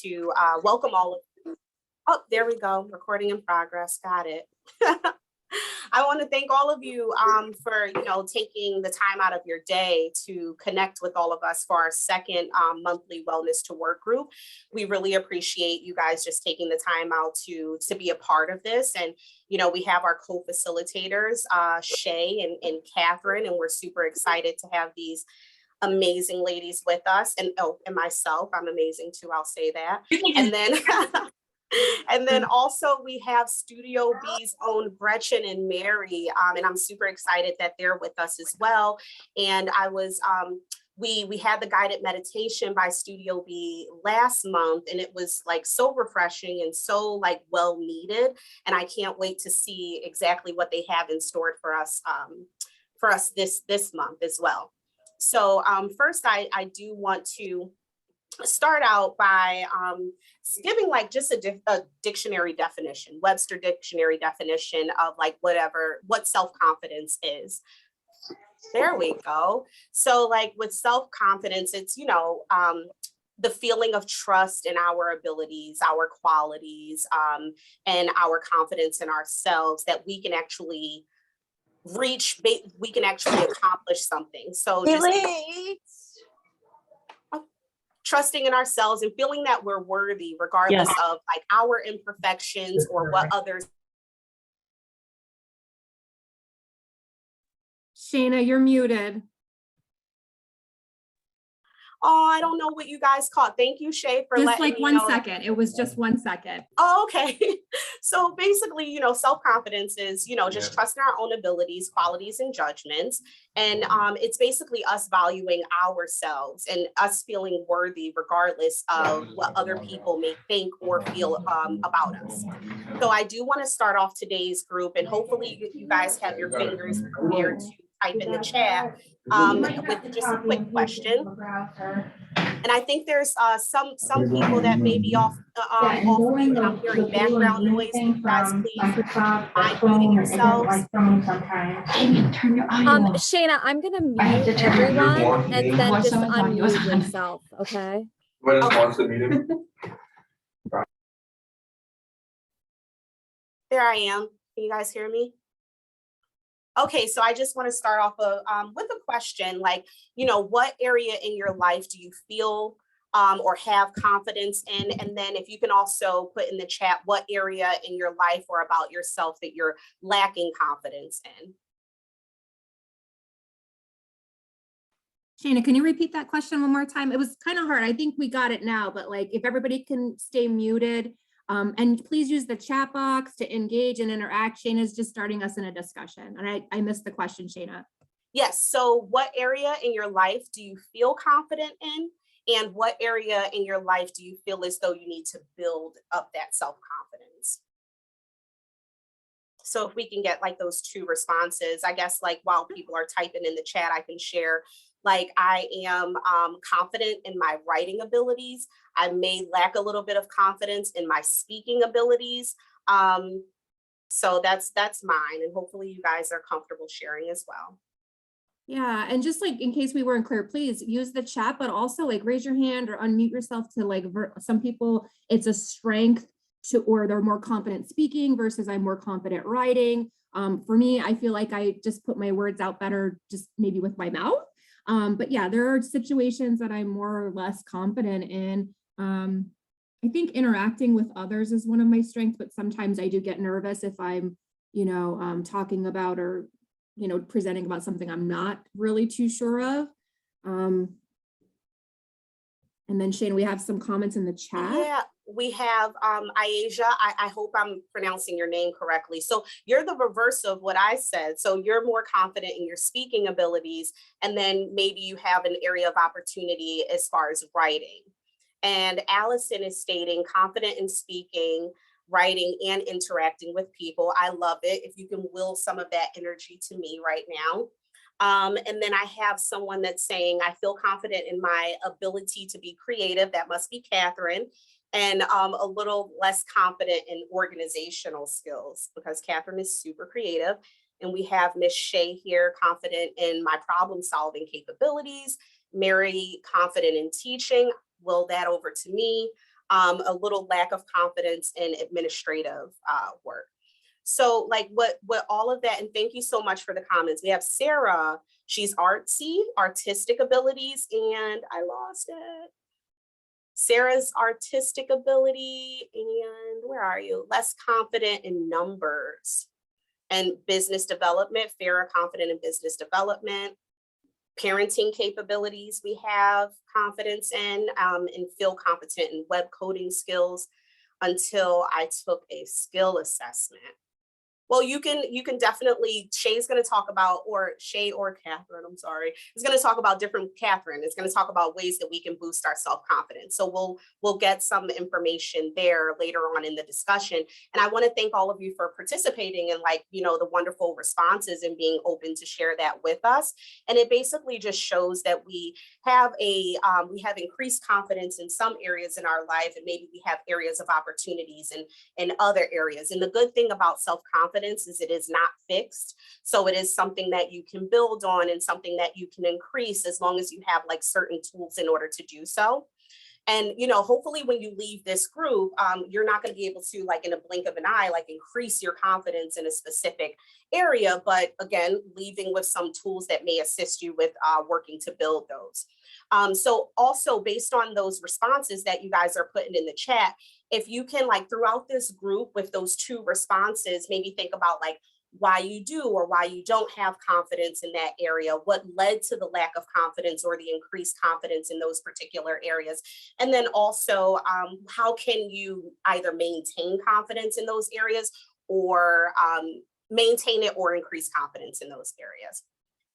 to welcome all of you. Oh, there we go. Recording in progress. Got it. I want to thank all of you for, taking the time out of your day to connect with all of us for our second monthly Wellness to Work group. We really appreciate you guys just taking the time out to be a part of this. And, we have our co-facilitators, Shay and Catherine, and we're super excited to have these amazing ladies with us. And myself, I'm amazing too, I'll say that. And then and then also we have Studio B's own Gretchen and Mary, and I'm super excited that they're with us as well. And I was, we had the guided meditation by Studio B last month, and it was like so refreshing and so like well needed. And I can't wait to see exactly what they have in store for us this month as well. So first, I do want to start out by giving like just a dictionary definition, Webster dictionary definition of like what self-confidence is. There we go. So like with self-confidence, it's, the feeling of trust in our abilities, our qualities, and our confidence in ourselves that we can actually accomplish something. So just trusting in ourselves and feeling that we're worthy regardless of like our imperfections or what others. Shayna, you're muted. Oh, I don't know what you guys caught. Thank you, Shay, for just letting like me know. 1 second. It was just 1 second. Oh, okay. So basically, self-confidence is, just trusting our own abilities, qualities, and judgments. And it's basically us valuing ourselves and us feeling worthy regardless of what other people may think or feel about us. So I do want to start off today's group, and hopefully you guys have your fingers prepared to type in the chat with just a quick question. And I think there's some people that may be off mute, and I'm hearing background noise. Can you guys please mind muting yourselves? Shayna, I'm gonna mute everyone and then just unmute yourself, okay? There I am. Can you guys hear me? Okay, so I just want to start off with a question, like, what area in your life do you feel or have confidence in? And then if you can also put in the chat, what area in your life or about yourself that you're lacking confidence in? Shayna, can you repeat that question one more time? It was kind of hard. I think we got it now, but like if everybody can stay muted. And please use the chat box to engage and interact. Shayna is just starting us in a discussion. And I missed the question, Shayna. Yes. So what area in your life do you feel confident in? And what area in your life do you feel as though you need to build up that self-confidence? So if we can get like those two responses, I guess like while people are typing in the chat, I can share like I am confident in my writing abilities. I may lack a little bit of confidence in my speaking abilities. So that's mine. And hopefully you guys are comfortable sharing as well. Yeah, and just like in case we weren't clear, please use the chat, but also like raise your hand or unmute yourself to like, some people it's a strength or they're more confident speaking versus I'm more confident writing. For me, I feel like I just put my words out better, just maybe with my mouth. But yeah, there are situations that I'm more or less confident in. I think interacting with others is one of my strengths, but sometimes I do get nervous if I'm, talking about or, presenting about something I'm not really too sure of. And then Shane, we have some comments in the chat. Yeah, we have Aisha. I hope I'm pronouncing your name correctly. So you're the reverse of what I said. So you're more confident in your speaking abilities, and then maybe you have an area of opportunity as far as writing. And Allison is stating confident in speaking, writing, and interacting with people. I love it. If you can will some of that energy to me right now. And then I have someone that's saying, I feel confident in my ability to be creative. That must be Catherine. And a little less confident in organizational skills because Catherine is super creative. And we have Miss Shay here, confident in my problem solving capabilities. Mary, confident in teaching. Will that over to me. a little lack of confidence in administrative work. So like what all of that, and thank you so much for the comments. We have Sarah, she's artsy, artistic abilities, and I lost it. Sarah's artistic ability, and where are you? Less confident in numbers and business development. Farah, confident in business development. Parenting capabilities we have confidence in, and feel competent in web coding skills until I took a skill assessment. Well, you can definitely, Shay's going to talk about, or Shay or Catherine, I'm sorry, is going to talk about Catherine is going to talk about ways that we can boost our self-confidence. So we'll get some information there later on in the discussion. And I want to thank all of you for participating and the wonderful responses and being open to share that with us. And it basically just shows that we have increased confidence in some areas in our life, and maybe we have areas of opportunities in other areas. And the good thing about self-confidence is it is not fixed. So it is something that you can build on and something that you can increase as long as you have certain tools in order to do so. And, hopefully when you leave this group, you're not going to be able to, in a blink of an eye, increase your confidence in a specific area. But again, leaving with some tools that may assist you with working to build those. So also based on those responses that you guys are putting in the chat, if you can throughout this group with those 2 responses, maybe think about why you do or why you don't have confidence in that area, what led to the lack of confidence or the increased confidence in those particular areas. And then also, how can you either maintain confidence in those areas or maintain it or increase confidence in those areas.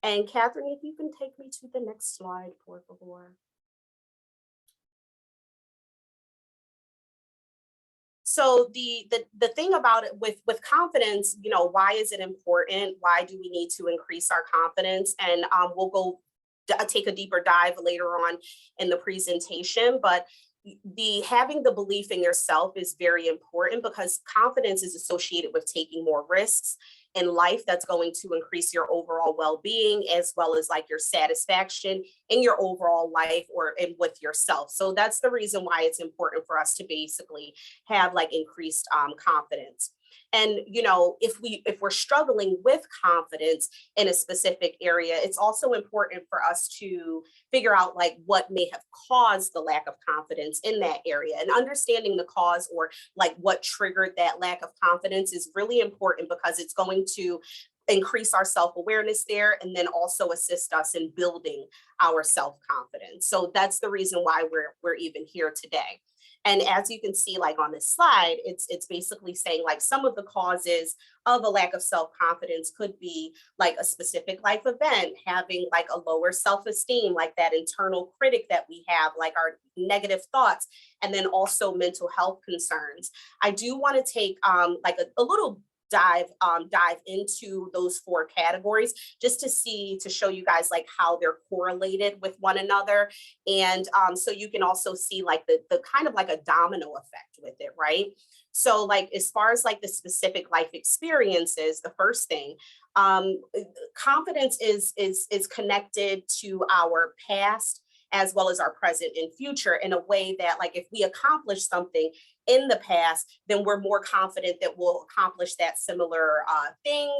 And Catherine, if you can take me to the next slide, por favor. So the thing about it with confidence, why is it important? Why do we need to increase our confidence? And we'll go take a deeper dive later on in the presentation, but having the belief in yourself is very important because confidence is associated with taking more risks in life. That's going to increase your overall well-being as well as your satisfaction in your overall life and with yourself. So that's the reason why it's important for us to basically have increased confidence. And, if we're struggling with confidence in a specific area, it's also important for us to figure out what may have caused the lack of confidence in that area, and understanding the cause or what triggered that lack of confidence is really important because it's going to increase our self-awareness there and then also assist us in building our self-confidence. So that's the reason why we're even here today. And as you can see, on this slide, it's basically saying some of the causes of a lack of self-confidence could be a specific life event, having a lower self-esteem, that internal critic that we have, our negative thoughts, and then also mental health concerns. I do want to take a little dive into those 4 categories just to show you guys how they're correlated with one another. And so you can also see the kind of a domino effect with it, right? So as far as the specific life experiences, the first thing, confidence is connected to our past as well as our present and future in a way that if we accomplish something in the past, then we're more confident that we'll accomplish that similar thing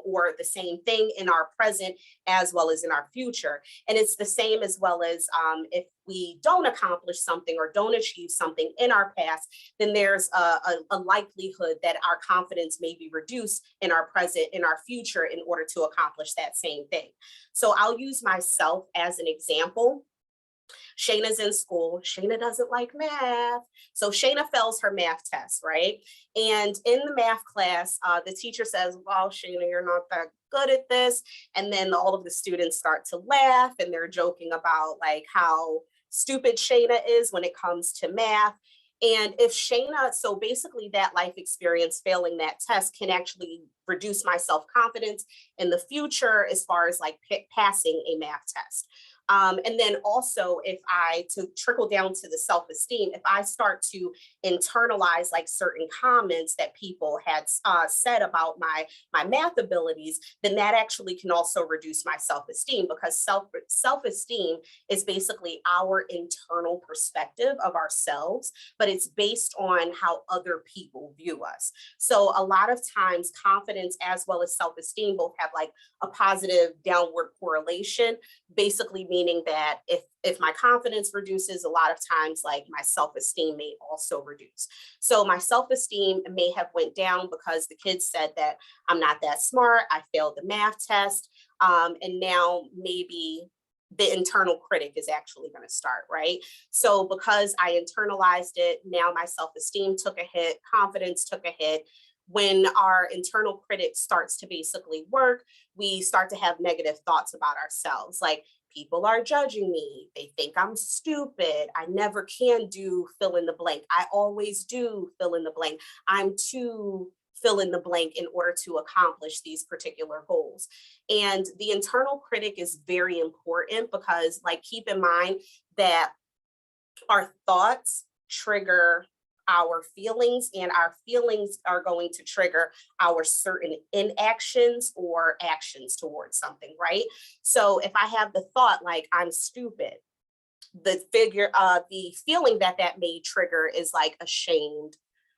or the same thing in our present as well as in our future. And it's the same as well as if we don't accomplish something or don't achieve something in our past, then there's a likelihood that our confidence may be reduced in our present, in our future in order to accomplish that same thing. So I'll use myself as an example. Shayna's in school. Shayna doesn't like math. So Shayna fails her math test, right? And in the math class, the teacher says, well, Shayna, you're not that good at this. And then all of the students start to laugh and they're joking about how stupid Shayna is when it comes to math. And if Shayna, so basically that life experience, failing that test can actually reduce my self-confidence in the future as far as passing a math test. And then also to trickle down to the self-esteem, if I start to internalize like certain comments that people had said about my math abilities, then that actually can also reduce my self-esteem, because self-esteem is basically our internal perspective of ourselves, but it's based on how other people view us. So a lot of times confidence as well as self-esteem both have like a positive downward correlation, basically meaning that if my confidence reduces, a lot of times like my self-esteem may also reduce. So my self-esteem may have went down because the kids said that I'm not that smart, I failed the math test, and now maybe the internal critic is actually going to start, right? So because I internalized it, now my self-esteem took a hit, confidence took a hit. When our internal critic starts to basically work, we start to have negative thoughts about ourselves. Like, people are judging me. They think I'm stupid. I never can do fill in the blank. I always do fill in the blank. I'm too fill in the blank in order to accomplish these particular goals. And the internal critic is very important because, like, keep in mind that our thoughts trigger our feelings, and our feelings are going to trigger our certain inactions or actions towards something, right? So if I have the thought like I'm stupid, the feeling that may trigger is like ashamed,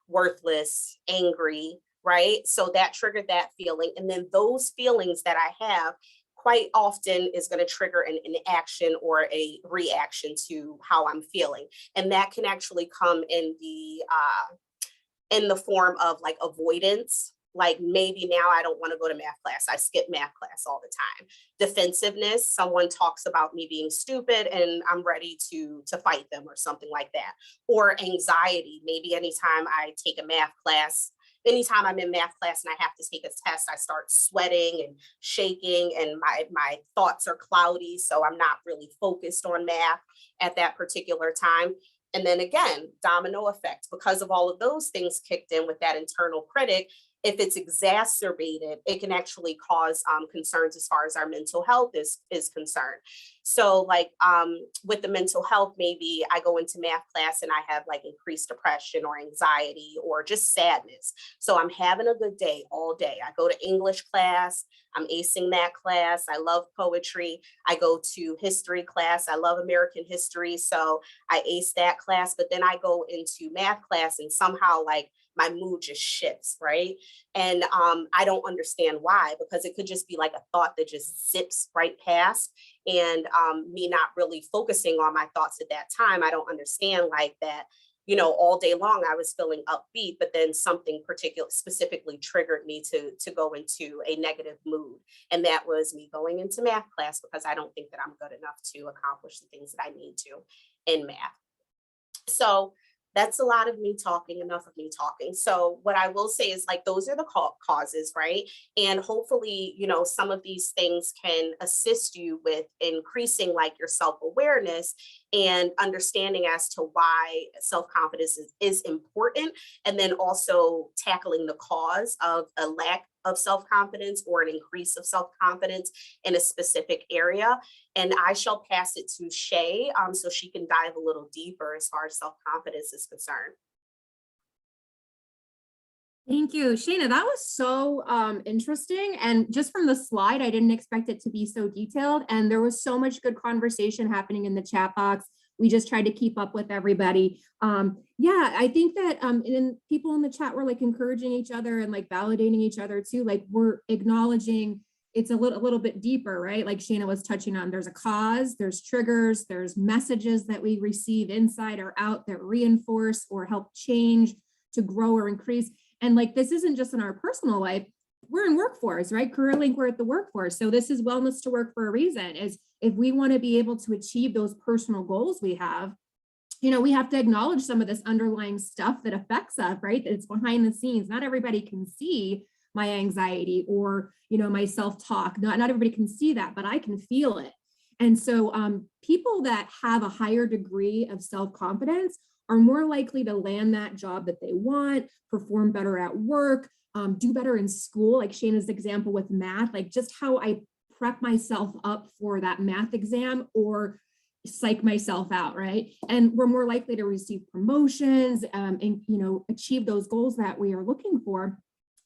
worthless, angry, right? So that triggered that feeling. And then those feelings that I have quite often is going to trigger an action or a reaction to how I'm feeling. And that can actually come in the form of like avoidance. Like, maybe now I don't want to go to math class. I skip math class all the time. Defensiveness, someone talks about me being stupid and I'm ready to fight them or something like that. Or anxiety, maybe anytime I take a math class, anytime I'm in math class and I have to take a test, I start sweating and shaking and my thoughts are cloudy. So I'm not really focused on math at that particular time. And then again, domino effect, because of all of those things kicked in with that internal critic. If it's exacerbated, it can actually cause concerns as far as our mental health is concerned. So like with the mental health, maybe I go into math class and I have like increased depression or anxiety or just sadness. So I'm having a good day all day. I go to English class, I'm acing that class. I love poetry. I go to history class. I love American history. So I ace that class, but then I go into math class and somehow like my mood just shifts, right? And I don't understand why, because it could just be like a thought that just zips right past, and me not really focusing on my thoughts at that time. I don't understand like that, you know, all day long I was feeling upbeat, but then something particular specifically triggered me to go into a negative mood. And that was me going into math class because I don't think that I'm good enough to accomplish the things that I need to in math. So that's a lot of me talking, enough of me talking. So what I will say is like, those are the causes, right? And hopefully, you know, some of these things can assist you with increasing like your self-awareness and understanding as to why self-confidence is important. And then also tackling the cause of a lack of self-confidence or an increase of self-confidence in a specific area. And I shall pass it to Shay so she can dive a little deeper as far as self-confidence is concerned. Thank you, Shayna. That was so interesting. And just from the slide, I didn't expect it to be so detailed. And there was so much good conversation happening in the chat box. We just tried to keep up with everybody. Yeah, I think that and people in the chat were like encouraging each other and like validating each other too. Like, we're acknowledging it's a little bit deeper, right? Like Shayna was touching on, there's a cause, there's triggers, there's messages that we receive inside or out that reinforce or help change to grow or increase. And like, this isn't just in our personal life, we're in workforce, right? CareerLink, we're at the workforce. So this is wellness to work for a reason, is if we want to be able to achieve those personal goals we have, you know, we have to acknowledge some of this underlying stuff that affects us, right? That it's behind the scenes. Not everybody can see my anxiety or, you know, my self-talk. Not everybody can see that, but I can feel it. And so people that have a higher degree of self-confidence are more likely to land that job that they want, perform better at work, do better in school, like Shayna's example with math, like just how I prep myself up for that math exam or psych myself out, right? And we're more likely to receive promotions and, you know, achieve those goals that we are looking for.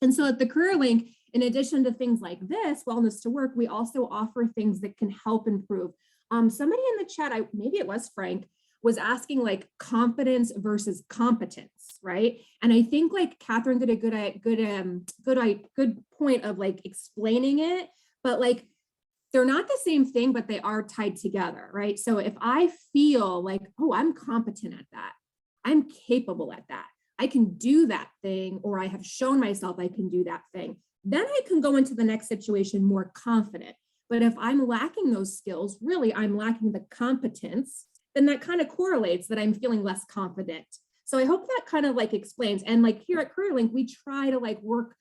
And so at the Career Link, in addition to things like this, Wellness to Work, we also offer things that can help improve. Somebody in the chat, maybe it was Frank, was asking like confidence versus competence, right? And I think like Catherine did a good point of like explaining it, but like they're not the same thing, but they are tied together, right? So if I feel like, oh, I'm competent at that, I'm capable at that, I can do that thing, or I have shown myself I can do that thing, then I can go into the next situation more confident. But if I'm lacking those skills, really, I'm lacking the competence, then that kind of correlates that I'm feeling less confident. So I hope that kind of like explains. And like here at CareerLink, we try to like work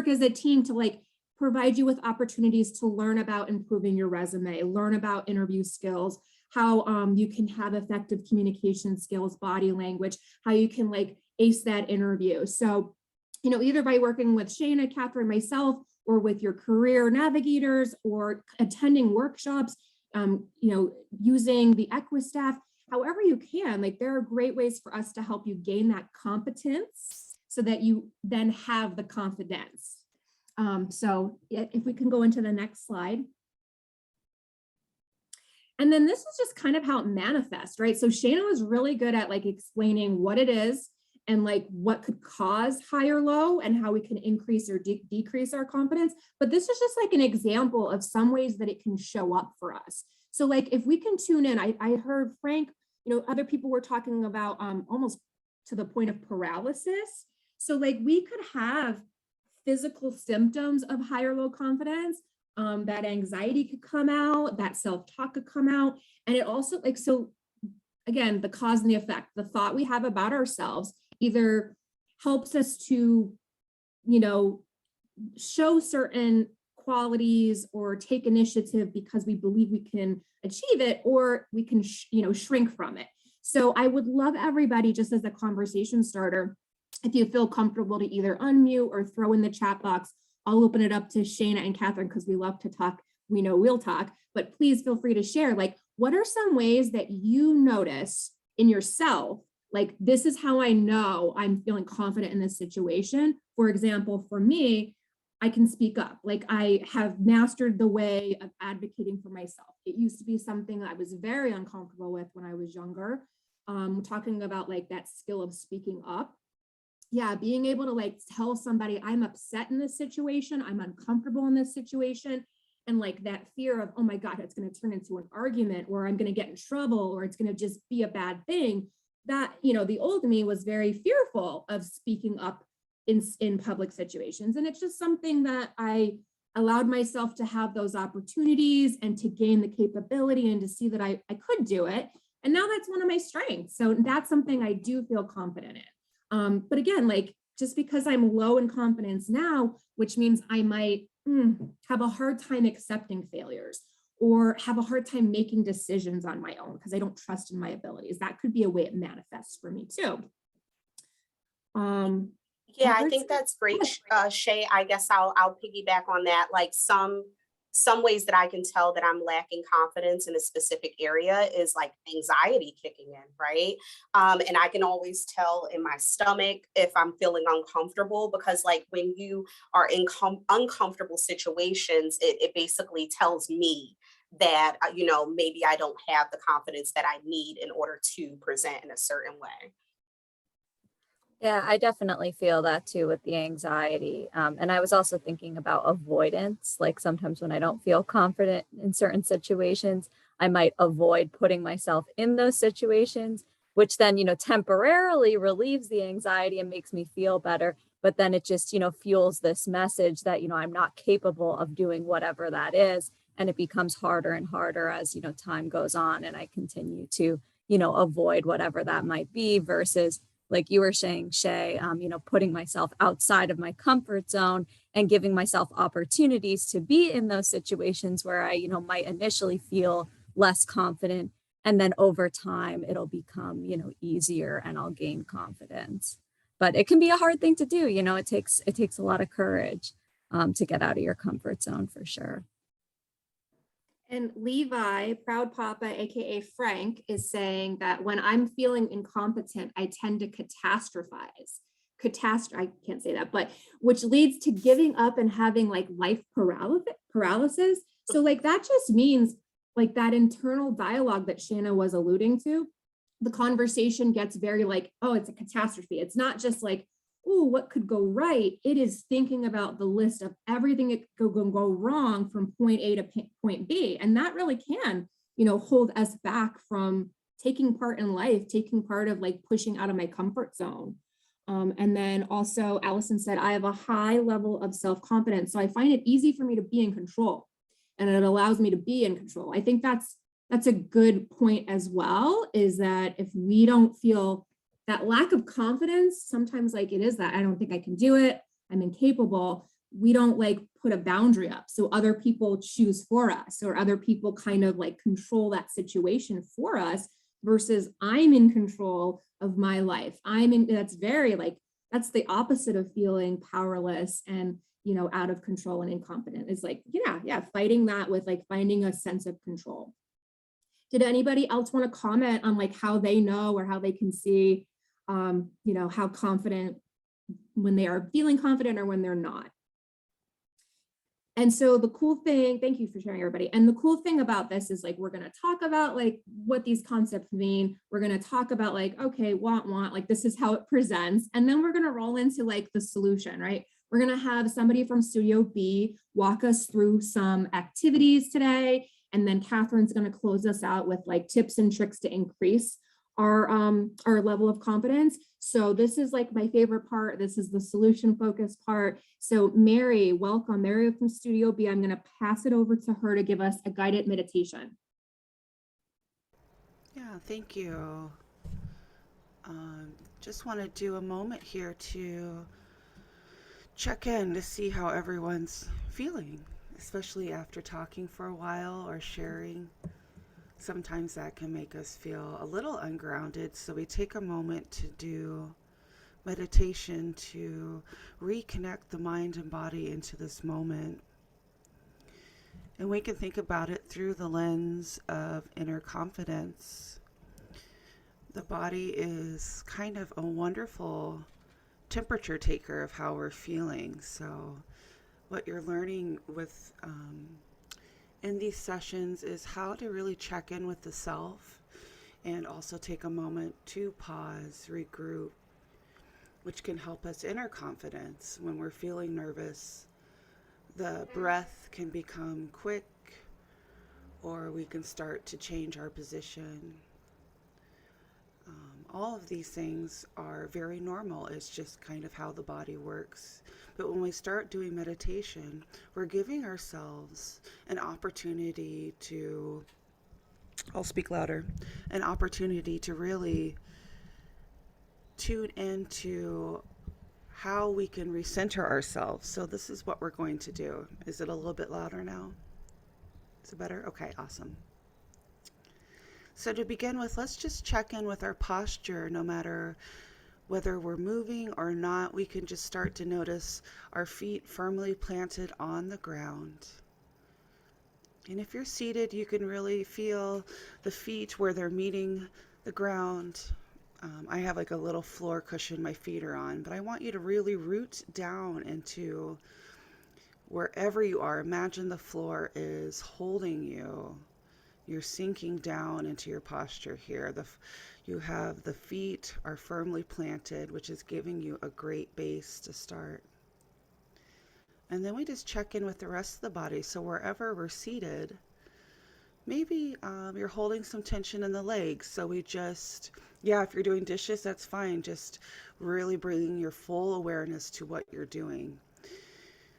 as a team to like provide you with opportunities to learn about improving your resume, learn about interview skills, how you can have effective communication skills, body language, how you can like ace that interview. So, you know, either by working with Shana, Catherine, myself, or with your career navigators, or attending workshops, you know, using the EquiStaff, however you can, like there are great ways for us to help you gain that competence so that you then have the confidence. So if we can go into the next slide. And then this is just kind of how it manifests, right? So Shana was really good at like explaining what it is and like what could cause high or low and how we can increase or decrease our confidence. But this is just like an example of some ways that it can show up for us. So like if we can tune in, I heard Frank, you know, other people were talking about almost to the point of paralysis. So like we could have physical symptoms of high or low confidence, that anxiety could come out, that self-talk could come out. And it also like, so again, the cause and the effect, the thought we have about ourselves either helps us to, you know, show certain qualities or take initiative because we believe we can achieve it, or we can, you know, shrink from it. So I would love everybody, just as a conversation starter, if you feel comfortable to either unmute or throw in the chat box. I'll open it up to Shana and Catherine because we love to talk. We know we'll talk, but please feel free to share. Like, what are some ways that you notice in yourself? Like, this is how I know I'm feeling confident in this situation. For example, for me, I can speak up. Like, I have mastered the way of advocating for myself. It used to be something I was very uncomfortable with when I was younger. Talking about like that skill of speaking up. Yeah, being able to like tell somebody I'm upset in this situation, I'm uncomfortable in this situation, and like that fear of, oh my God, it's going to turn into an argument, or I'm going to get in trouble, or it's going to just be a bad thing. That, you know, the old me was very fearful of speaking up in public situations. And it's just something that I allowed myself to have those opportunities and to gain the capability and to see that I could do it. And now that's one of my strengths. So that's something I do feel confident in. But again, like just because I'm low in confidence now, which means I might have a hard time accepting failures or have a hard time making decisions on my own because I don't trust in my abilities. That could be a way it manifests for me too. Yeah, I think that's great, Shay. I guess I'll piggyback on that. Like some ways that I can tell that I'm lacking confidence in a specific area is like anxiety kicking in, right? And I can always tell in my stomach if I'm feeling uncomfortable, because like when you are in uncomfortable situations, it basically tells me that, you know, maybe I don't have the confidence that I need in order to present in a certain way. Yeah, I definitely feel that too with the anxiety. And I was also thinking about avoidance. Like sometimes when I don't feel confident in certain situations, I might avoid putting myself in those situations, which then, you know, temporarily relieves the anxiety and makes me feel better. But then it just, you know, fuels this message that, you know, I'm not capable of doing whatever that is. And it becomes harder and harder as, you know, time goes on and I continue to, you know, avoid whatever that might be versus, like you were saying, Shay, you know, putting myself outside of my comfort zone and giving myself opportunities to be in those situations where I, you know, might initially feel less confident. And then over time, it'll become, you know, easier and I'll gain confidence. But it can be a hard thing to do. You know, it takes a lot of courage to get out of your comfort zone for sure. And Levi, Proud Papa, AKA Frank, is saying that when I'm feeling incompetent, I tend to catastrophize. I can't say that, but which leads to giving up and having like life paralysis. So like that just means like that internal dialogue that Shanna was alluding to. The conversation gets very like, oh, it's a catastrophe. It's not just like, oh, what could go right? It is thinking about the list of everything that could go wrong from point A to point B. And that really can, hold us back from taking part in life, taking part of like pushing out of my comfort zone. And then also Allison said, I have a high level of self-confidence. So I find it easy for me to be in control and it allows me to be in control. I think that's a good point as well, is that if we don't feel that lack of confidence, sometimes like it is that I don't think I can do it, I'm incapable, we don't like put a boundary up. So other people choose for us or other people kind of like control that situation for us versus I'm in control of my life. That's very like, that's the opposite of feeling powerless and, out of control and incompetent. Is like, fighting that with like finding a sense of control. Did anybody else want to comment on like how they know or how they can see, how confident when they are feeling confident or when they're not? And so the cool thing, thank you for sharing, everybody. And the cool thing about this is like, we're going to talk about like what these concepts mean. We're going to talk about like, okay, want, like this is how it presents. And then we're going to roll into like the solution, right? We're going to have somebody from Studio B walk us through some activities today. And then Catherine's going to close us out with like tips and tricks to increase our level of confidence. So this is like my favorite part. This is the solution focused part. So Mary, welcome. Mary from Studio B. I'm going to pass it over to her to give us a guided meditation. Yeah, thank you. Just want to do a moment here to check in to see how everyone's feeling, especially after talking for a while or sharing. Sometimes that can make us feel a little ungrounded, so we take a moment to do meditation to reconnect the mind and body into this moment. And we can think about it through the lens of inner confidence. The body is kind of a wonderful temperature taker of how we're feeling. So what you're learning with in these sessions is how to really check in with the self and also take a moment to pause, regroup, which can help us inner confidence. When we're feeling nervous, the breath can become quick, or we can start to change our position. All of these things are very normal. It's just kind of how the body works. But when we start doing meditation, we're giving ourselves an opportunity to, I'll speak louder, an opportunity to really tune into how we can recenter ourselves. So this is what we're going to do. Is it a little bit louder now? Is it better? Okay, awesome. So to begin with, let's just check in with our posture. No matter whether we're moving or not, we can just start to notice our feet firmly planted on the ground. And if you're seated, you can really feel the feet where they're meeting the ground. I have like a little floor cushion my feet are on, but I want you to really root down into wherever you are. Imagine the floor is holding you. You're sinking down into your posture here. You have the feet are firmly planted, which is giving you a great base to start. And then we just check in with the rest of the body. So wherever we're seated, maybe you're holding some tension in the legs. So we just, if you're doing dishes, that's fine. Just really bringing your full awareness to what you're doing.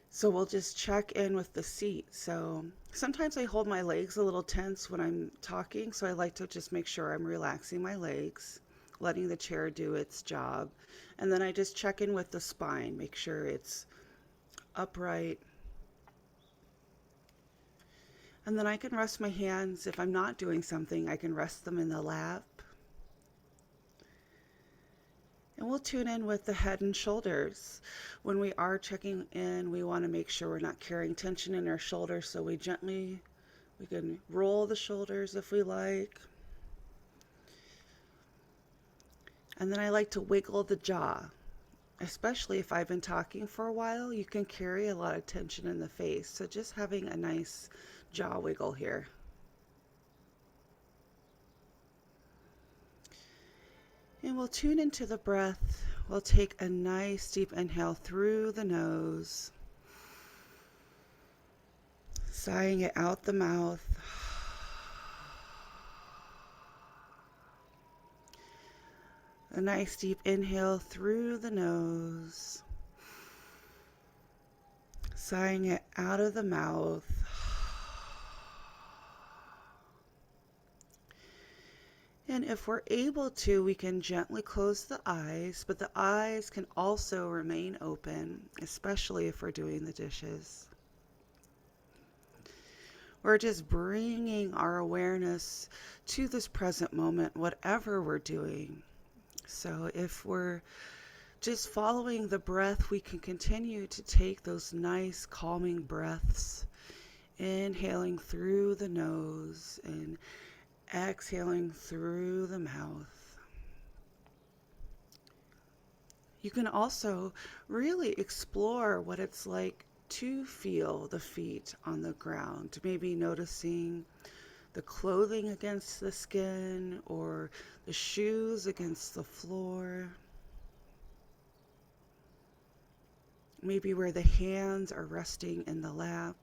So we'll just check in with the seat. So sometimes I hold my legs a little tense when I'm talking, so I like to just make sure I'm relaxing my legs, letting the chair do its job. And then I just check in with the spine, make sure it's upright. And then I can rest my hands. If I'm not doing something, I can rest them in the lap. And we'll tune in with the head and shoulders. When we are checking in, we want to make sure we're not carrying tension in our shoulders, so we gently We can roll the shoulders if we like. And then I like to wiggle the jaw. Especially if I've been talking for a while, you can carry a lot of tension in the face. So just having a nice jaw wiggle here. And we'll tune into the breath. We'll take a nice deep inhale through the nose, sighing it out the mouth. A nice deep inhale through the nose, sighing it out of the mouth. And if we're able to, we can gently close the eyes, but the eyes can also remain open, especially if we're doing the dishes. We're just bringing our awareness to this present moment, whatever we're doing. So if we're just following the breath, we can continue to take those nice calming breaths, inhaling through the nose and exhaling through the mouth. You can also really explore what it's like to feel the feet on the ground, maybe noticing the clothing against the skin or the shoes against the floor. Maybe where the hands are resting in the lap.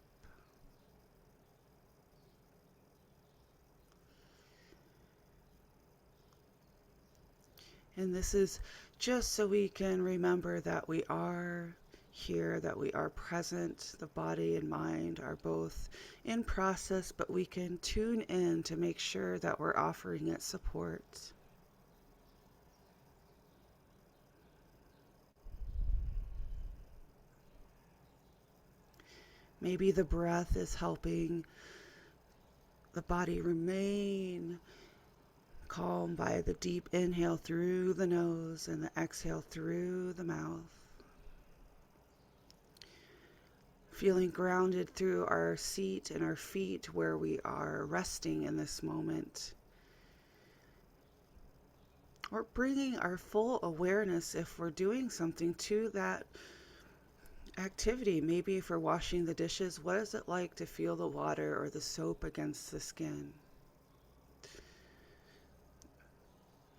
And this is just so we can remember that we are here, that we are present. The body and mind are both in process, but we can tune in to make sure that we're offering it support. Maybe the breath is helping the body remain calm by the deep inhale through the nose and the exhale through the mouth. Feeling grounded through our seat and our feet where we are resting in this moment. Or bringing our full awareness if we're doing something to that activity. Maybe if we're washing the dishes, what is it like to feel the water or the soap against the skin?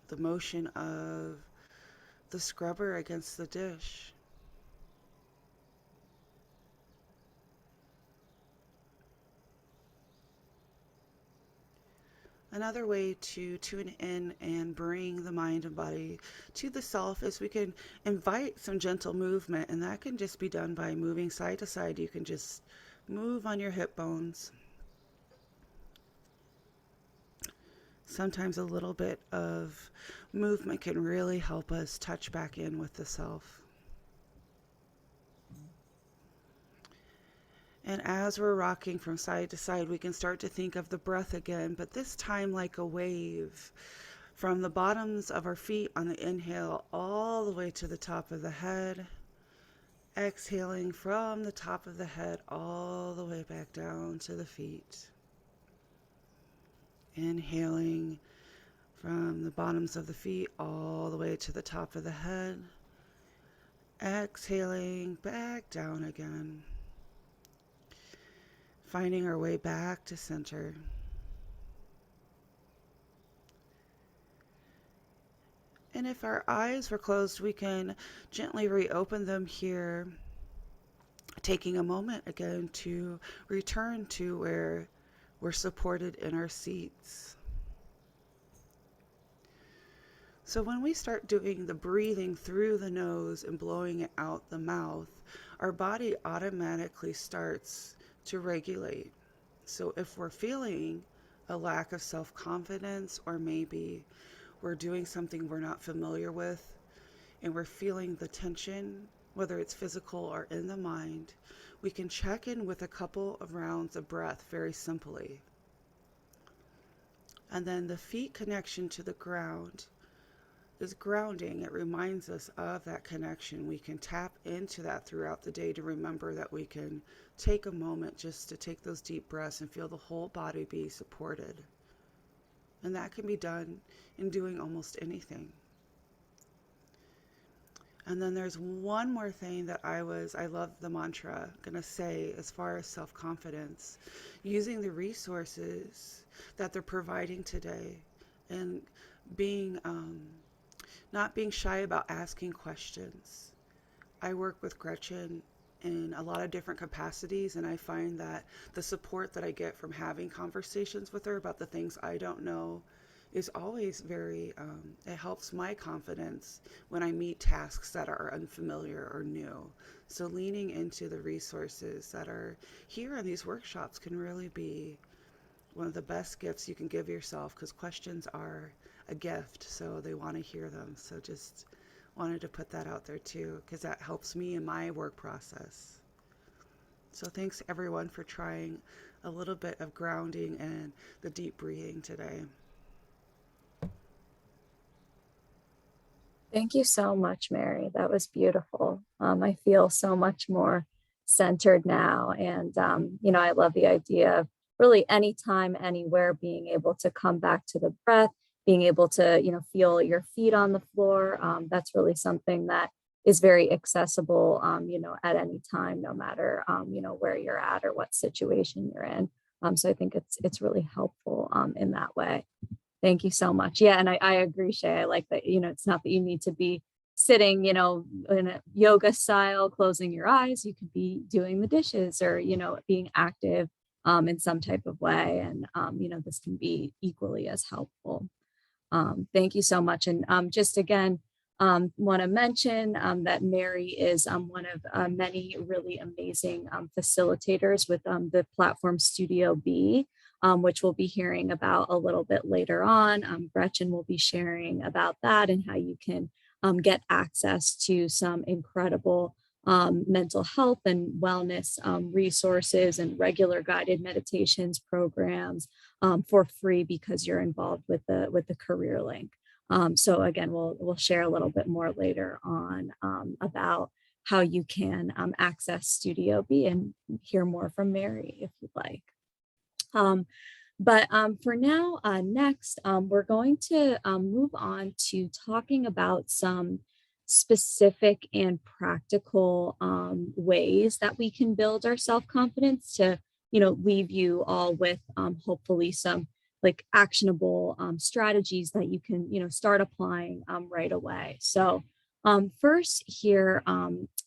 The motion of the scrubber against the dish. Another way to tune in and bring the mind and body to the self is we can invite some gentle movement, and that can just be done by moving side to side. You can just move on your hip bones. Sometimes a little bit of movement can really help us touch back in with the self. And as we're rocking from side to side, we can start to think of the breath again, but this time like a wave from the bottoms of our feet on the inhale all the way to the top of the head. Exhaling from the top of the head all the way back down to the feet. Inhaling from the bottoms of the feet all the way to the top of the head. Exhaling back down again. Finding our way back to center. And if our eyes were closed, we can gently reopen them here, taking a moment again to return to where we're supported in our seats. So when we start doing the breathing through the nose and blowing it out the mouth, our body automatically starts to regulate. So if we're feeling a lack of self-confidence, or maybe we're doing something we're not familiar with and we're feeling the tension, whether it's physical or in the mind, we can check in with a couple of rounds of breath very simply. And then the feet connection to the ground, is grounding. It reminds us of that connection. We can tap into that throughout the day to remember that we can take a moment just to take those deep breaths and feel the whole body be supported. And that can be done in doing almost anything. And then there's one more thing that I love the mantra, gonna say as far as self-confidence, using the resources that they're providing today and being, not being shy about asking questions. I work with Gretchen in a lot of different capacities, and I find that the support that I get from having conversations with her about the things I don't know is always it helps my confidence when I meet tasks that are unfamiliar or new. So leaning into the resources that are here in these workshops can really be one of the best gifts you can give yourself, because questions are a gift, so they want to hear them. So just wanted to put that out there too, because that helps me in my work process. So thanks everyone for trying a little bit of grounding and the deep breathing today. Thank you so much, Mary. That was beautiful. I feel so much more centered now. And, I love the idea of really anytime, anywhere, being able to come back to the breath, being able to, feel your feet on the floor. That's really something that is very accessible, at any time, no matter, where you're at or what situation you're in. So I think it's really helpful in that way. Thank you so much. Yeah, and I agree, Shay. I like that, it's not that you need to be sitting, in a yoga style, closing your eyes. You could be doing the dishes or, being active in some type of way. And, this can be equally as helpful. Thank you so much. And just again, want to mention that Mary is one of many really amazing facilitators with the platform Studio B, which we'll be hearing about a little bit later on. Gretchen will be sharing about that and how you can get access to some incredible mental health and wellness resources and regular guided meditations programs for free because you're involved with the Career Link. So again, we'll share a little bit more later on about how you can access Studio B and hear more from Mary if you'd like. But for now, next, we're going to move on to talking about some specific and practical ways that we can build our self-confidence to, leave you all with hopefully some like actionable strategies that you can, start applying right away. So first here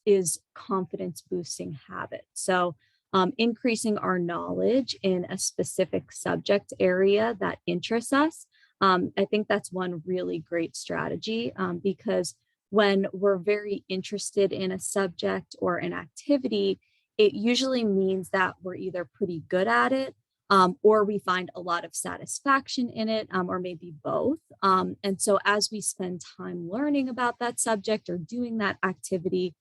is confidence boosting habits. So increasing our knowledge in a specific subject area that interests us. I think that's one really great strategy because when we're very interested in a subject or an activity, it usually means that we're either pretty good at it or we find a lot of satisfaction in it, or maybe both. And so as we spend time learning about that subject or doing that activity,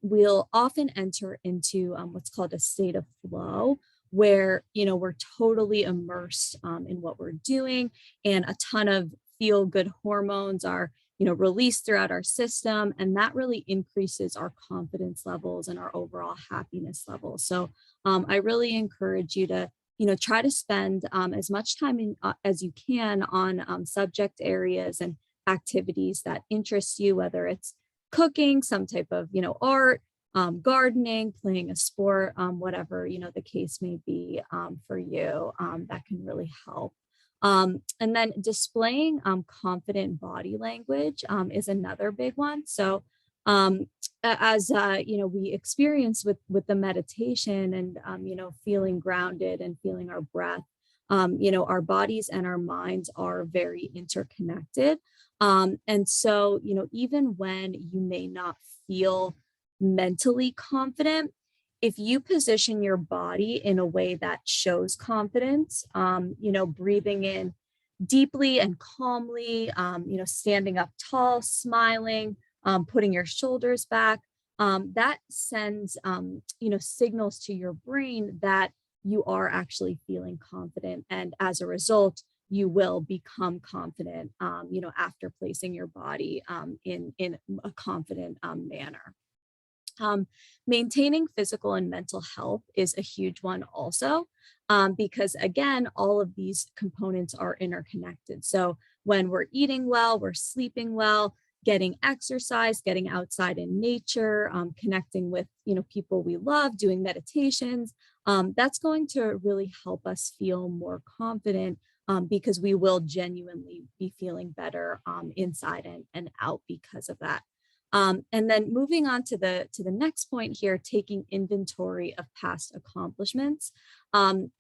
we'll often enter into what's called a state of flow, where we're totally immersed in what we're doing, and a ton of feel-good hormones are released throughout our system, and that really increases our confidence levels and our overall happiness levels. So I really encourage you to try to spend as much time as you can on subject areas and activities that interest you, whether it's cooking, some type of, art, gardening, playing a sport, whatever, the case may be for you, that can really help. And then displaying confident body language is another big one. So as we experience with the meditation and feeling grounded and feeling our breath, our bodies and our minds are very interconnected. And so, even when you may not feel mentally confident, if you position your body in a way that shows confidence, breathing in deeply and calmly, standing up tall, smiling, putting your shoulders back, that sends, signals to your brain that you are actually feeling confident. And as a result, you will become confident, after placing your body in a confident manner. Maintaining physical and mental health is a huge one also, because again, all of these components are interconnected. So when we're eating well, we're sleeping well, getting exercise, getting outside in nature, connecting with, people we love, doing meditations, that's going to really help us feel more confident, because we will genuinely be feeling better inside and out because of that. And then moving on to the next point here, taking inventory of past accomplishments.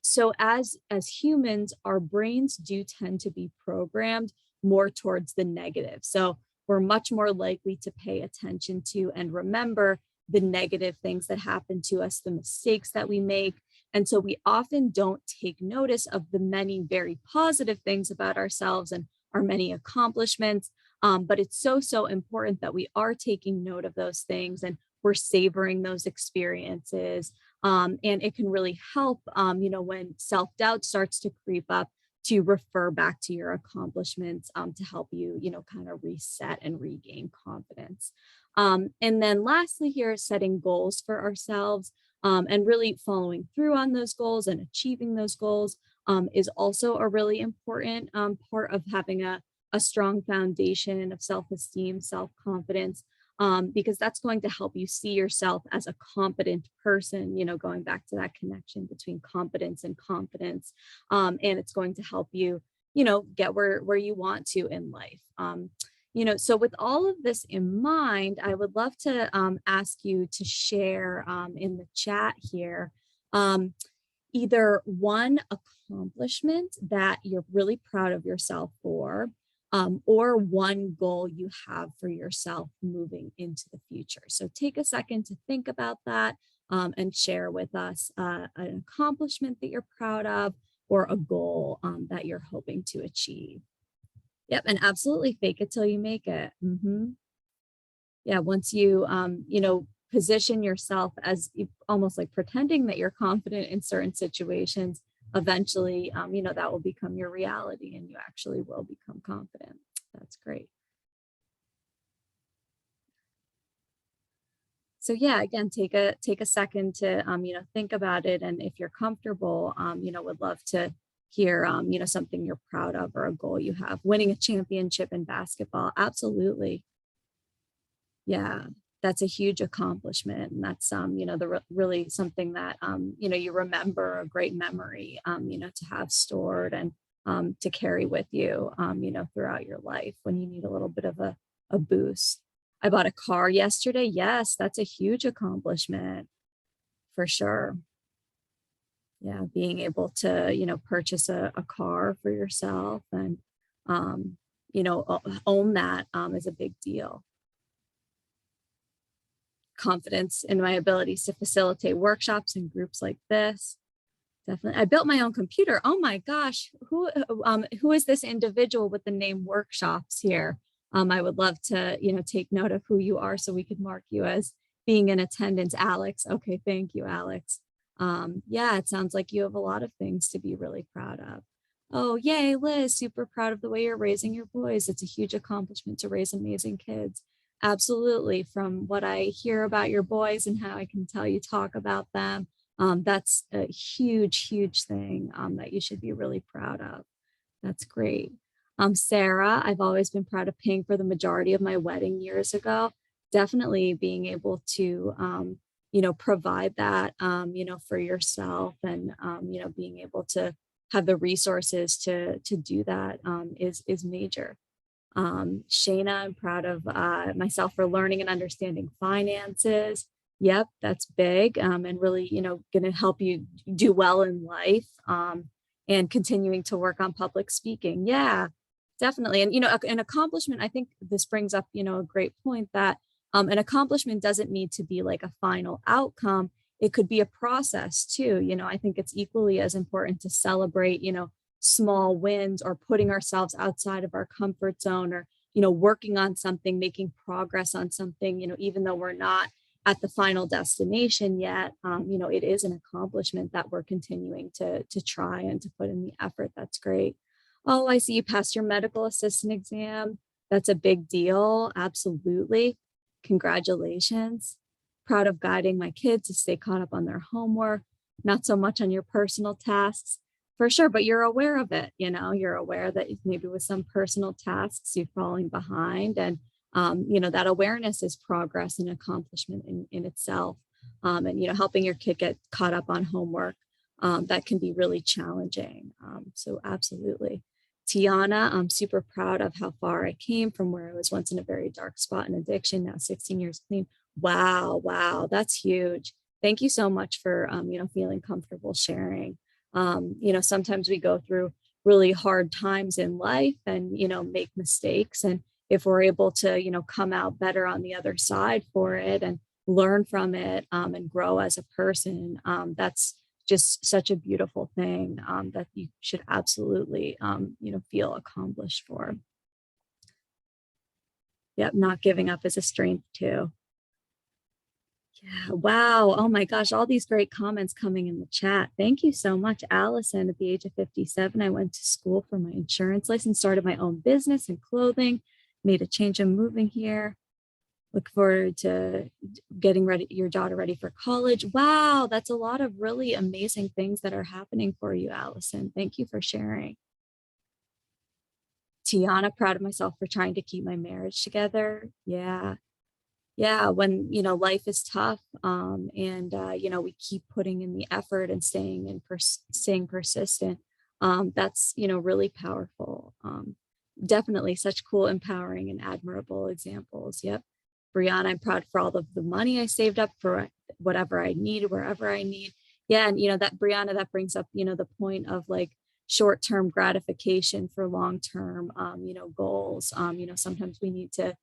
So as humans, our brains do tend to be programmed more towards the negative. So we're much more likely to pay attention to and remember the negative things that happen to us, the mistakes that we make. And so we often don't take notice of the many very positive things about ourselves and our many accomplishments. But it's so important that we are taking note of those things and we're savoring those experiences. And it can really help, when self-doubt starts to creep up, to refer back to your accomplishments, to help you, kind of reset and regain confidence. And then lastly here, setting goals for ourselves, and really following through on those goals and achieving those goals is also a really important part of having a strong foundation of self-esteem, self-confidence, because that's going to help you see yourself as a competent person, going back to that connection between competence and confidence. And it's going to help you, get where you want to in life. So with all of this in mind, I would love to ask you to share in the chat here, either one accomplishment that you're really proud of yourself for, or one goal you have for yourself moving into the future. So take a second to think about that, and share with us an accomplishment that you're proud of or a goal that you're hoping to achieve. Yep, and absolutely fake it till you make it. Yeah, once you, position yourself as almost like pretending that you're confident in certain situations, eventually, that will become your reality and you actually will become confident. That's great. So yeah, again, take a second to, think about it. And if you're comfortable, would love to hear, something you're proud of or a goal you have. Winning a championship in basketball. Absolutely. Yeah. That's a huge accomplishment. And that's, really something that, you remember, a great memory, to have stored and to carry with you, throughout your life when you need a little bit of a boost. I bought a car yesterday. Yes, that's a huge accomplishment for sure. Yeah, being able to, purchase a car for yourself and, own that is a big deal. Confidence in my abilities to facilitate workshops and groups like this. Definitely. I built my own computer. Oh my gosh. Who is this individual with the name Workshops here? I would love to, take note of who you are so we could mark you as being in attendance. Alex. Okay. Thank you, Alex. Yeah, it sounds like you have a lot of things to be really proud of. Oh, yay, Liz, super proud of the way you're raising your boys. It's a huge accomplishment to raise amazing kids. Absolutely. From what I hear about your boys and how I can tell you talk about them, that's a huge thing that you should be really proud of. That's great. Sarah, I've always been proud of paying for the majority of my wedding years ago. Definitely being able to, provide that, for yourself and, being able to have the resources to do that is major. Shayna, I'm proud of myself for learning and understanding finances. Yep, that's big, and really, going to help you do well in life, and continuing to work on public speaking. Yeah, definitely. And, an accomplishment, I think this brings up, a great point that an accomplishment doesn't need to be like a final outcome. It could be a process too. I think it's equally as important to celebrate, small wins or putting ourselves outside of our comfort zone or, working on something, making progress on something, even though we're not at the final destination yet, it is an accomplishment that we're continuing to try and to put in the effort. That's great. Oh, I see you passed your medical assistant exam. That's a big deal. Absolutely. Congratulations. Proud of guiding my kids to stay caught up on their homework, not so much on your personal tasks. For sure, but you're aware of it, you're aware that maybe with some personal tasks you're falling behind. And that awareness is progress and accomplishment in itself. And helping your kid get caught up on homework, that can be really challenging. So absolutely. Tiana, I'm super proud of how far I came from where I was once in a very dark spot in addiction, now 16 years clean. Wow, that's huge. Thank you so much for feeling comfortable sharing. Sometimes we go through really hard times in life and make mistakes. And if we're able to come out better on the other side for it and learn from it, and grow as a person, that's just such a beautiful thing, that you should absolutely feel accomplished for. Yep, not giving up is a strength too. Yeah, wow. Oh my gosh, all these great comments coming in the chat. Thank you so much, Allison. At the age of 57, I went to school for my insurance license, started my own business in clothing, made a change in moving here. Look forward to getting your daughter ready for college. Wow, that's a lot of really amazing things that are happening for you, Allison. Thank you for sharing. Tiana, proud of myself for trying to keep my marriage together. Yeah, when life is tough, and we keep putting in the effort and staying persistent, that's really powerful. Definitely such cool, empowering, and admirable examples. Yep. Brianna, I'm proud for all of the money I saved up for whatever I need, wherever I need. Yeah, and that Brianna, that brings up the point of like short-term gratification for long-term goals. Sometimes we need to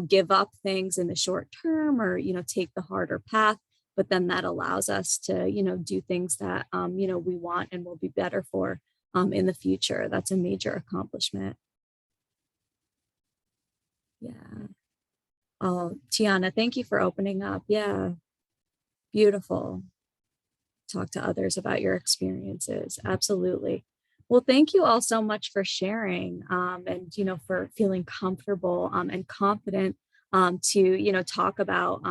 give up things in the short term, or take the harder path, but then that allows us to do things that we want and will be better for in the future. That's a major accomplishment. Yeah. Oh, Tiana, thank you for opening up. Yeah, beautiful. Talk to others about your experiences. Absolutely. Well, thank you all so much for sharing, and for feeling comfortable and confident to talk about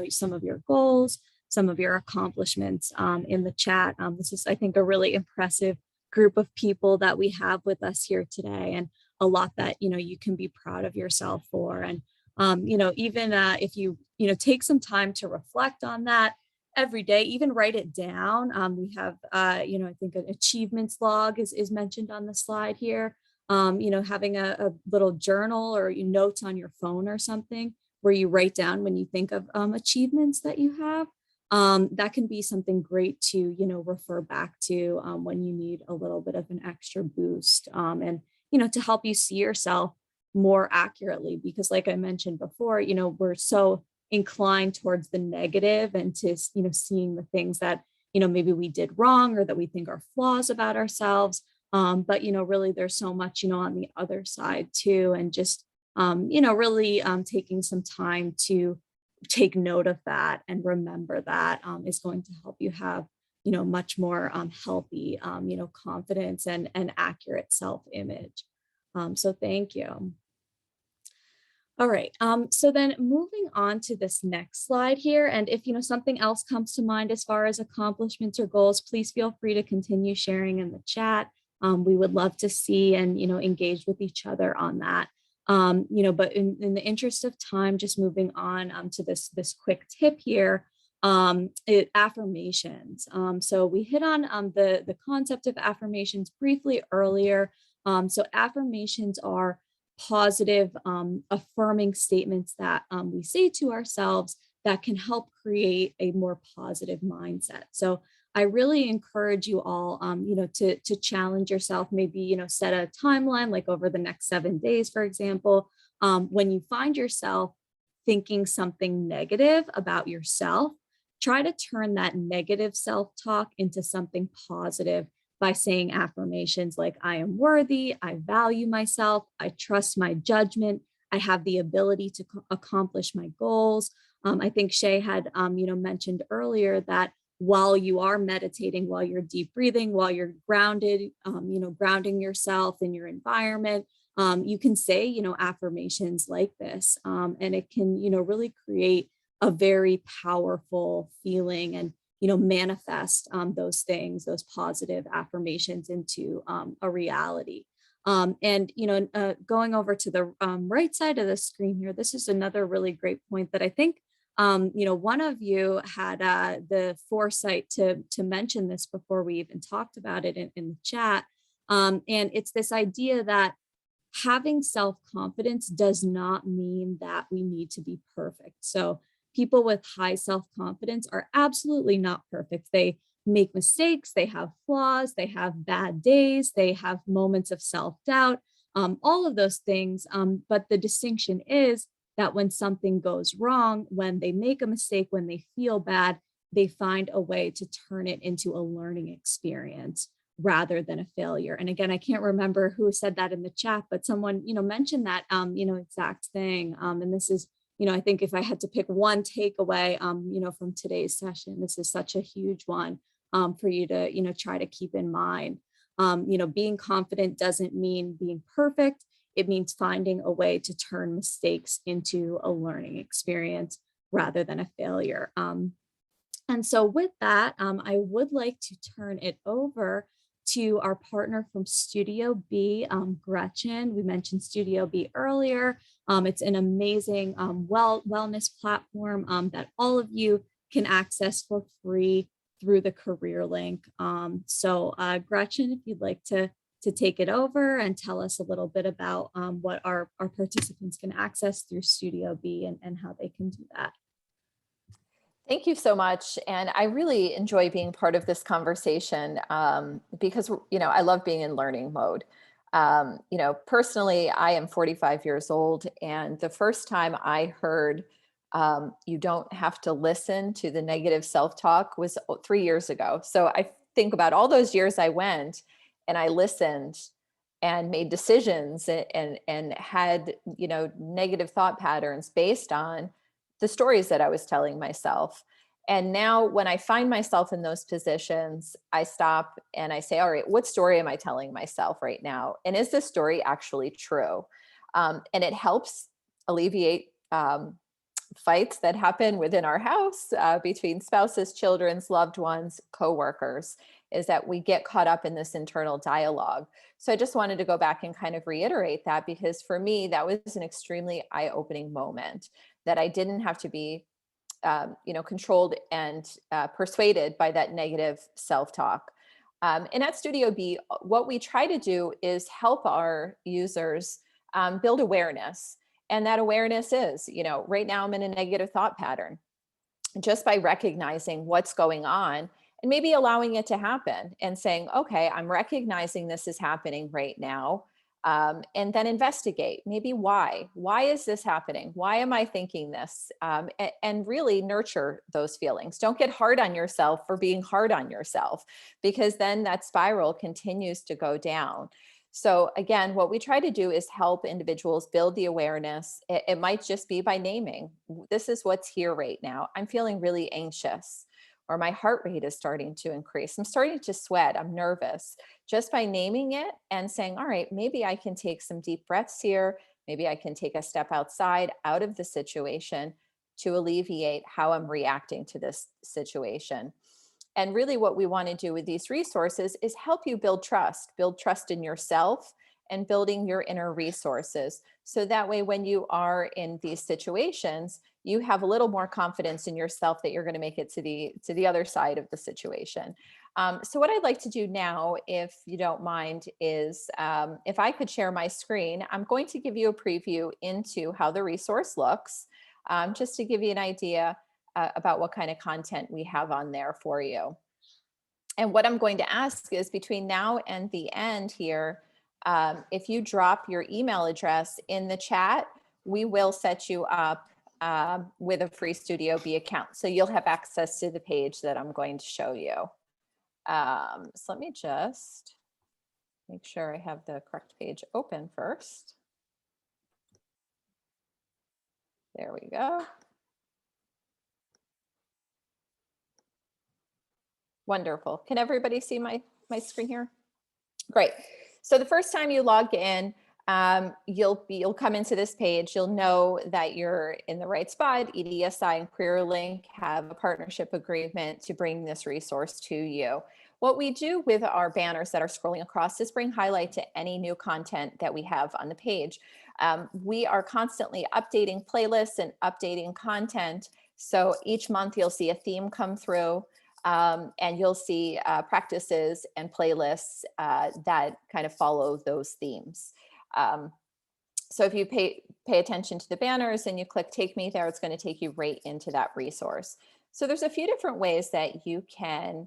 some of your goals, some of your accomplishments in the chat. This is, I think, a really impressive group of people that we have with us here today, and a lot that you can be proud of yourself for. And even if you take some time to reflect on that every day, even write it down. We have, I think an achievements log is mentioned on the slide here. Having a little journal or notes on your phone or something where you write down when you think of achievements that you have. That can be something great to, refer back to when you need a little bit of an extra boost, and, to help you see yourself more accurately, because like I mentioned before, we're so inclined towards the negative and to seeing the things that maybe we did wrong or that we think are flaws about ourselves, but really there's so much on the other side too. And just really taking some time to take note of that and remember that is going to help you have much more healthy confidence and accurate self-image. So thank you. All right, so then moving on to this next slide here, and if something else comes to mind as far as accomplishments or goals, please feel free to continue sharing in the chat. We would love to see and engage with each other on that. But in the interest of time, just moving on to this quick tip here, affirmations. So we hit on the concept of affirmations briefly earlier. So affirmations are positive, affirming statements that we say to ourselves that can help create a more positive mindset. So I really encourage you all, to challenge yourself, maybe, set a timeline, like over the next 7 days, for example, when you find yourself thinking something negative about yourself, try to turn that negative self-talk into something positive by saying affirmations like, I am worthy, I value myself, I trust my judgment, I have the ability to accomplish my goals. I think Shay had, mentioned earlier that while you are meditating, while you're deep breathing, while you're grounded, grounding yourself in your environment. You can say, affirmations like this, and it can, really create a very powerful feeling and, manifest those things, those positive affirmations into a reality. Going over to the right side of the screen here, this is another really great point that I think, one of you had the foresight to mention this before we even talked about it in the chat. And it's this idea that having self-confidence does not mean that we need to be perfect. So people with high self-confidence are absolutely not perfect. They make mistakes, they have flaws, they have bad days, they have moments of self-doubt, all of those things. But the distinction is that when something goes wrong, when they make a mistake, when they feel bad, they find a way to turn it into a learning experience rather than a failure. And again, I can't remember who said that in the chat, but someone, mentioned that, exact thing. And this is, I think if I had to pick one takeaway, from today's session, this is such a huge one for you to, try to keep in mind. Being confident doesn't mean being perfect. It means finding a way to turn mistakes into a learning experience rather than a failure. And so with that, I would like to turn it over to our partner from Studio B, Gretchen. We mentioned Studio B earlier. It's an amazing wellness platform that all of you can access for free through the career link. So Gretchen, if you'd like to take it over and tell us a little bit about what our participants can access through Studio B and how they can do that. Thank you so much. And I really enjoy being part of this conversation because, I love being in learning mode. Personally, I am 45 years old. And the first time I heard you don't have to listen to the negative self-talk was 3 years ago. So I think about all those years I went and I listened and made decisions and had, negative thought patterns based on the stories that I was telling myself. And now when I find myself in those positions, I stop and I say, all right, what story am I telling myself right now? And is this story actually true? And it helps alleviate fights that happen within our house between spouses, children's, loved ones, coworkers, is that we get caught up in this internal dialogue. So I just wanted to go back and kind of reiterate that, because for me, that was an extremely eye-opening moment, that I didn't have to be, controlled and persuaded by that negative self-talk. And at Studio B, what we try to do is help our users build awareness. And that awareness is, right now I'm in a negative thought pattern. Just by recognizing what's going on and maybe allowing it to happen and saying, okay, I'm recognizing this is happening right now. And then investigate maybe why is this happening? Why am I thinking this? And really nurture those feelings. Don't get hard on yourself for being hard on yourself, because then that spiral continues to go down. So again, what we try to do is help individuals build the awareness. It might just be by naming, this is what's here right now. I'm feeling really anxious, or my heart rate is starting to increase. I'm starting to sweat. I'm nervous. Just by naming it and saying, all right, maybe I can take some deep breaths here. Maybe I can take a step outside, out of the situation, to alleviate how I'm reacting to this situation. And really what we want to do with these resources is help you build trust in yourself and building your inner resources. So that way, when you are in these situations, you have a little more confidence in yourself that you're going to make it to the other side of the situation. So what I'd like to do now, if you don't mind, is if I could share my screen, I'm going to give you a preview into how the resource looks, just to give you an idea about what kind of content we have on there for you. And what I'm going to ask is, between now and the end here, if you drop your email address in the chat, we will set you up with a free Studio B account. So you'll have access to the page that I'm going to show you. So let me just make sure I have the correct page open first. There we go. Wonderful. Can everybody see my screen here? Great. So the first time you log in, you'll come into this page. You'll know that you're in the right spot. EDSI and CareerLink have a partnership agreement to bring this resource to you. What we do with our banners that are scrolling across is bring highlight to any new content that we have on the page. We are constantly updating playlists and updating content. So each month you'll see a theme come through. And you'll see practices and playlists that kind of follow those themes. So if you pay attention to the banners and you click Take Me There, it's going to take you right into that resource. So there's a few different ways that you can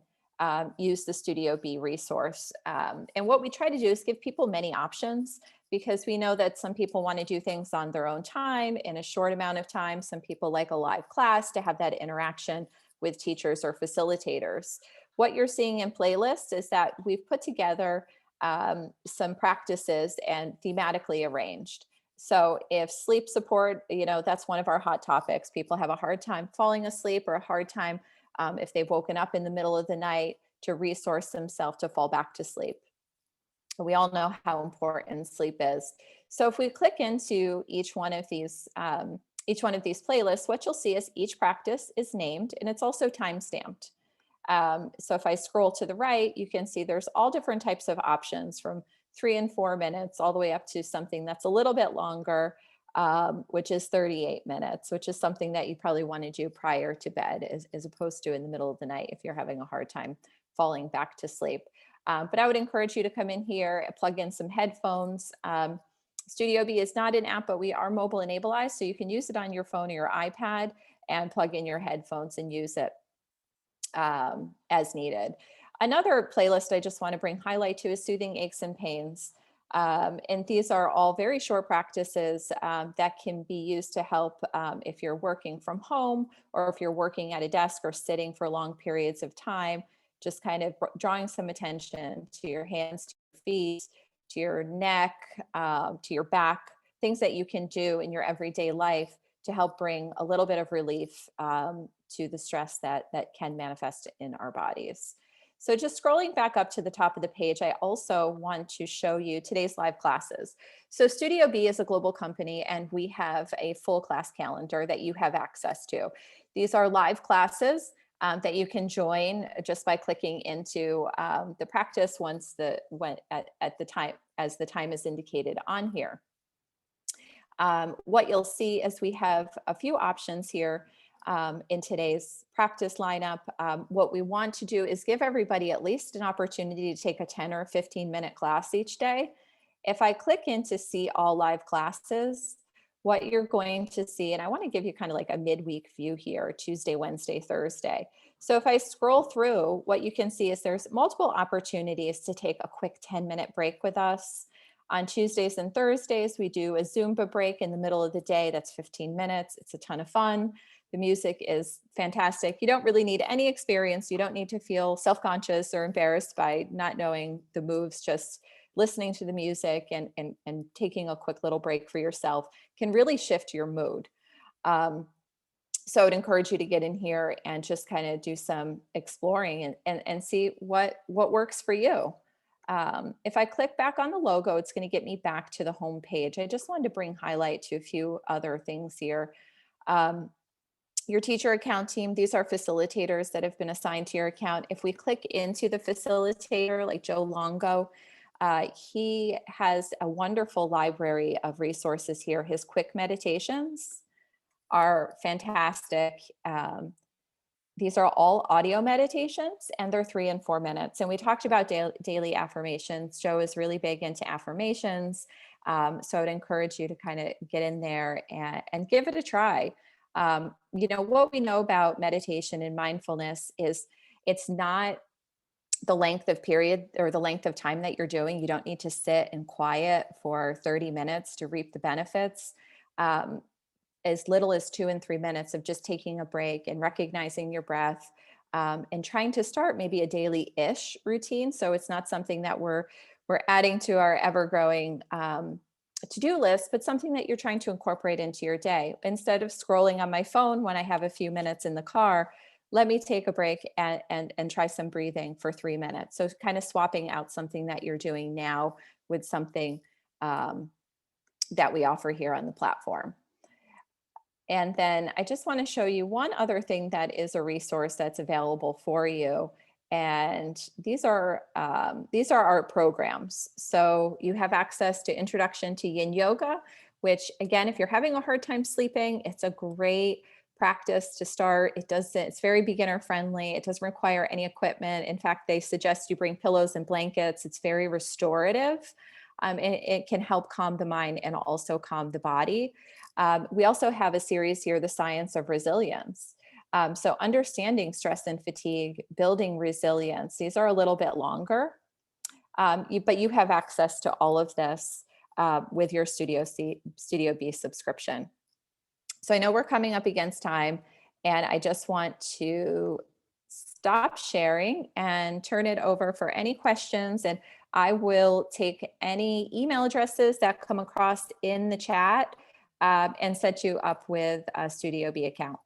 use the Studio B resource. And what we try to do is give people many options, because we know that some people want to do things on their own time in a short amount of time. Some people like a live class to have that interaction with teachers or facilitators. What you're seeing in playlists is that we've put together some practices and thematically arranged. So if sleep support, that's one of our hot topics. People have a hard time falling asleep, or a hard time if they've woken up in the middle of the night to resource themselves to fall back to sleep. We all know how important sleep is. So if we click into each one of these playlists, what you'll see is each practice is named, and it's also time-stamped. So if I scroll to the right, you can see there's all different types of options, from 3 and 4 minutes all the way up to something that's a little bit longer, which is 38 minutes, which is something that you probably want to do prior to bed, as opposed to in the middle of the night if you're having a hard time falling back to sleep. But I would encourage you to come in here and plug in some headphones. Studio B is not an app, but we are mobile enabled, so you can use it on your phone or your iPad and plug in your headphones and use it as needed. Another playlist I just want to bring highlight to is Soothing Aches and Pains. And these are all very short practices that can be used to help if you're working from home, or if you're working at a desk or sitting for long periods of time, just kind of drawing some attention to your hands, to your feet, to your neck, to your back, things that you can do in your everyday life to help bring a little bit of relief to the stress that can manifest in our bodies. So just scrolling back up to the top of the page, I also want to show you today's live classes. So Studio B is a global company, and we have a full class calendar that you have access to. These are live classes that you can join just by clicking into the practice at the time, as the time is indicated on here. What you'll see is we have a few options here in today's practice lineup. What we want to do is give everybody at least an opportunity to take a 10 or 15-minute class each day. If I click in to see all live classes, what you're going to see, and I want to give you kind of like a midweek view here, Tuesday, Wednesday, Thursday. So if I scroll through, what you can see is there's multiple opportunities to take a quick 10-minute break with us. On Tuesdays and Thursdays, we do a Zumba break in the middle of the day. That's 15 minutes. It's a ton of fun. The music is fantastic. You don't really need any experience. You don't need to feel self-conscious or embarrassed by not knowing the moves. Just listening to the music and taking a quick little break for yourself can really shift your mood. So I'd encourage you to get in here and just kind of do some exploring and see what works for you. If I click back on the logo, it's going to get me back to the home page. I just wanted to bring highlight to a few other things here. Your teacher account team, these are facilitators that have been assigned to your account. If we click into the facilitator, like Joe Longo, he has a wonderful library of resources here. His quick meditations are fantastic. These are all audio meditations, and they're 3 and 4 minutes. And we talked about daily affirmations. Joe is really big into affirmations. So I'd encourage you to kind of get in there and give it a try. What we know about meditation and mindfulness is it's not the length of period or the length of time that you're doing. You don't need to sit in quiet for 30 minutes to reap the benefits. As little as 2 and 3 minutes of just taking a break and recognizing your breath, and trying to start maybe a daily-ish routine. So it's not something that we're adding to our ever-growing to-do list, but something that you're trying to incorporate into your day. Instead of scrolling on my phone when I have a few minutes in the car, let me take a break and try some breathing for 3 minutes. So kind of swapping out something that you're doing now with something that we offer here on the platform. And then I just want to show you one other thing that is a resource that's available for you. And these are our programs. So you have access to Introduction to Yin Yoga, which again, if you're having a hard time sleeping, it's a great practice to start. It's very beginner friendly. It doesn't require any equipment. In fact, they suggest you bring pillows and blankets. It's very restorative. It can help calm the mind and also calm the body. We also have a series here, The Science of Resilience. So understanding stress and fatigue, building resilience, these are a little bit longer, but you have access to all of this with your Studio B subscription. So I know we're coming up against time, and I just want to stop sharing and turn it over for any questions. And I will take any email addresses that come across in the chat and set you up with a Studio B account.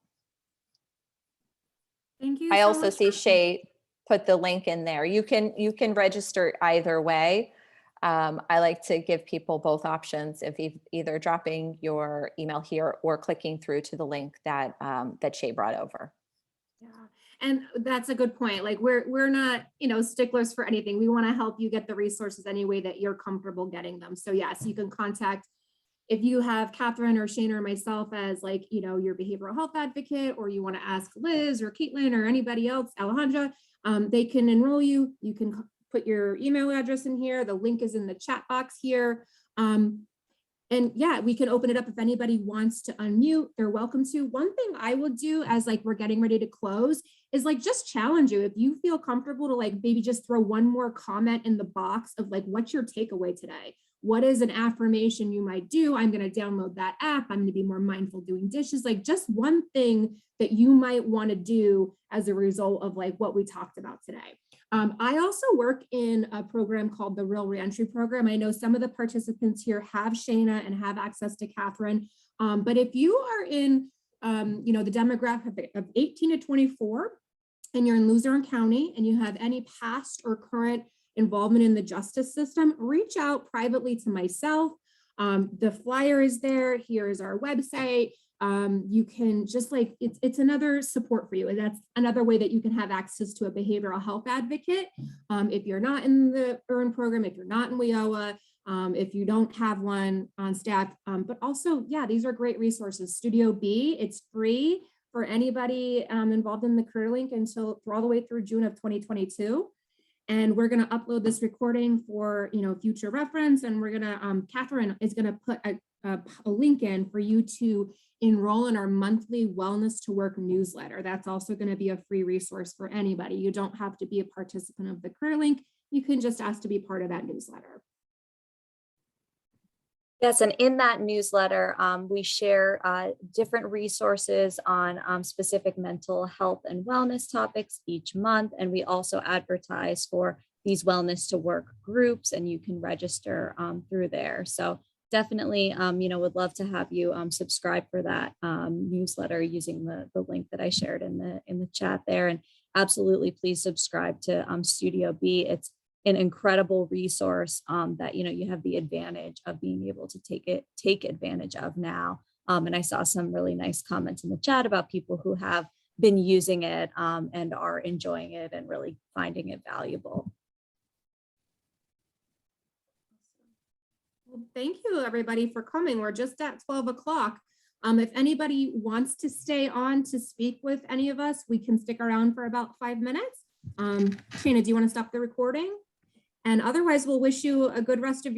Thank you. I so also much see for- Shay put the link in there. You can register either way. I like to give people both options if either dropping your email here or clicking through to the link that that Shay brought over. Yeah, and that's a good point. Like we're not, sticklers for anything. We want to help you get the resources any way that you're comfortable getting them. So yes, you can contact, if you have Catherine or Shane or myself as your behavioral health advocate, or you want to ask Liz or Caitlin or anybody else, Alejandra, they can enroll you. You can put your email address in here. The link is in the chat box here. And yeah, we can open it up if anybody wants to unmute, they're welcome to. One thing I will do as we're getting ready to close is just challenge you. If you feel comfortable to maybe just throw one more comment in the box of what's your takeaway today? What is an affirmation you might do? I'm going to download that app. I'm going to be more mindful doing dishes. Just one thing that you might want to do as a result of what we talked about today. I also work in a program called the Real Reentry Program. I know some of the participants here have Shayna and have access to Catherine. But if you are in, the demographic of 18 to 24, and you're in Luzerne County and you have any past or current involvement in the justice system, reach out privately to myself. The flyer is there. Here's our website. You can just it's another support for you. And that's another way that you can have access to a behavioral health advocate. If you're not in the EARN program, if you're not in WIOA, if you don't have one on staff, but also, yeah, these are great resources. Studio B, it's free for anybody involved in the CareerLink until all the way through June of 2022. And we're going to upload this recording for future reference. And we're going to, Catherine is going to put a link in for you to enroll in our monthly Wellness to Work newsletter. That's also going to be a free resource for anybody. You don't have to be a participant of the CareerLink. You can just ask to be part of that newsletter. Yes, and in that newsletter, we share different resources on specific mental health and wellness topics each month. And we also advertise for these Wellness to Work groups, and you can register through there. So definitely, would love to have you subscribe for that newsletter using the link that I shared in the chat there. And absolutely, please subscribe to Studio B. It's an incredible resource that you have the advantage of being able to take advantage of now. And I saw some really nice comments in the chat about people who have been using it and are enjoying it and really finding it valuable. Well, thank you everybody for coming. We're just at 12 o'clock. If anybody wants to stay on to speak with any of us, we can stick around for about 5 minutes. Shayna, do you want to stop the recording? And otherwise, we'll wish you a good rest of your